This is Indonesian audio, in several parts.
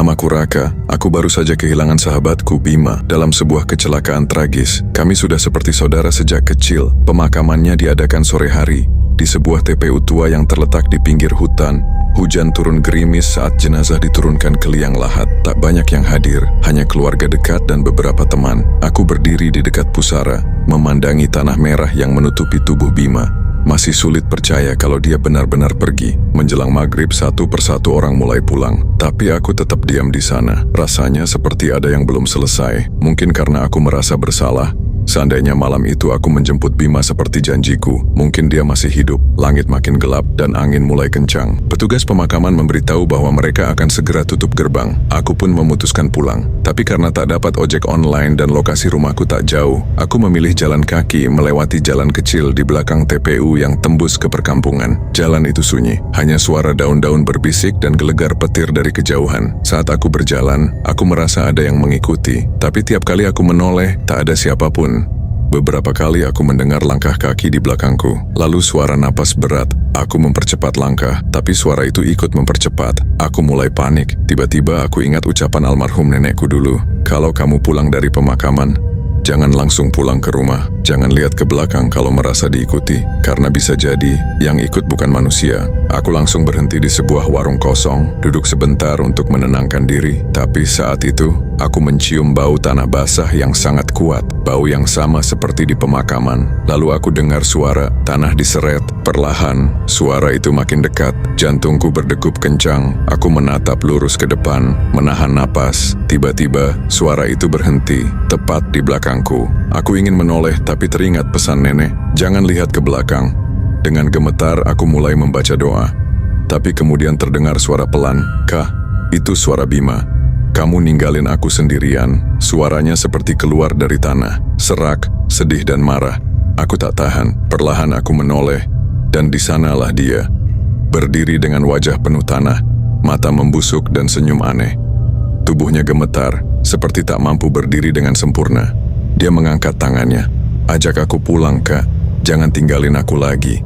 Namaku Raka. Aku baru saja kehilangan sahabatku Bima dalam sebuah kecelakaan tragis. Kami sudah seperti saudara sejak kecil. Pemakamannya diadakan sore hari di sebuah TPU tua yang terletak di pinggir hutan. Hujan turun gerimis saat jenazah diturunkan ke liang lahat. Tak banyak yang hadir, hanya keluarga dekat dan beberapa teman. Aku berdiri di dekat pusara, memandangi tanah merah yang menutupi tubuh Bima. Masih sulit percaya kalau dia benar-benar pergi. Menjelang maghrib, satu persatu orang mulai pulang. Tapi aku tetap diam di sana. Rasanya seperti ada yang belum selesai. Mungkin karena aku merasa bersalah. Seandainya malam itu aku menjemput Bima seperti janjiku, mungkin dia masih hidup. Langit makin gelap dan angin mulai kencang. Petugas pemakaman memberitahu bahwa mereka akan segera tutup gerbang. Aku pun memutuskan pulang. Tapi karena tak dapat ojek online dan lokasi rumahku tak jauh, aku memilih jalan kaki melewati jalan kecil di belakang TPU yang tembus ke perkampungan. Jalan itu sunyi, hanya suara daun-daun berbisik dan gelegar petir dari kejauhan. Saat aku berjalan, aku merasa ada yang mengikuti. Tapi tiap kali aku menoleh, tak ada siapapun. Beberapa kali aku mendengar langkah kaki di belakangku, lalu suara napas berat. Aku mempercepat langkah, tapi suara itu ikut mempercepat. Aku mulai panik. Tiba-tiba aku ingat ucapan almarhum nenekku dulu. Kalau kamu pulang dari pemakaman, jangan langsung pulang ke rumah. Jangan lihat ke belakang kalau merasa diikuti, karena bisa jadi yang ikut bukan manusia. Aku langsung berhenti di sebuah warung kosong, duduk sebentar untuk menenangkan diri. Tapi saat itu, aku mencium bau tanah basah yang sangat kuat, bau yang sama seperti di pemakaman. Lalu aku dengar suara tanah diseret. Perlahan, suara itu makin dekat. Jantungku berdegup kencang. Aku menatap lurus ke depan, menahan napas. Tiba-tiba, suara itu berhenti, tepat di belakangku. Aku ingin menoleh, tapi teringat pesan nenek, jangan lihat ke belakang. Dengan gemetar, aku mulai membaca doa. Tapi kemudian terdengar suara pelan, "Kah, itu suara Bima. Kamu ninggalin aku sendirian." Suaranya seperti keluar dari tanah, serak, sedih dan marah. Aku tak tahan, perlahan aku menoleh, dan di sanalah dia. Berdiri dengan wajah penuh tanah, mata membusuk dan senyum aneh. Tubuhnya gemetar, seperti tak mampu berdiri dengan sempurna. Dia mengangkat tangannya. "Ajak aku pulang, Kak. Jangan tinggalin aku lagi."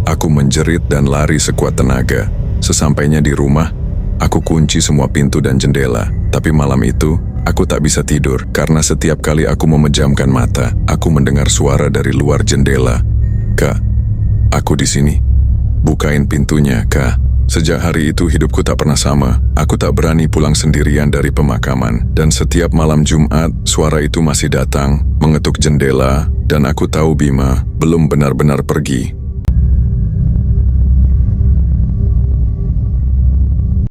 Aku menjerit dan lari sekuat tenaga. Sesampainya di rumah, aku kunci semua pintu dan jendela. Tapi malam itu, aku tak bisa tidur karena setiap kali aku memejamkan mata, aku mendengar suara dari luar jendela. "Kak, aku di sini. Bukain pintunya, Kak." Sejak hari itu hidupku tak pernah sama. Aku tak berani pulang sendirian dari pemakaman. Dan setiap malam Jumat, suara itu masih datang, mengetuk jendela, dan aku tahu Bima belum benar-benar pergi.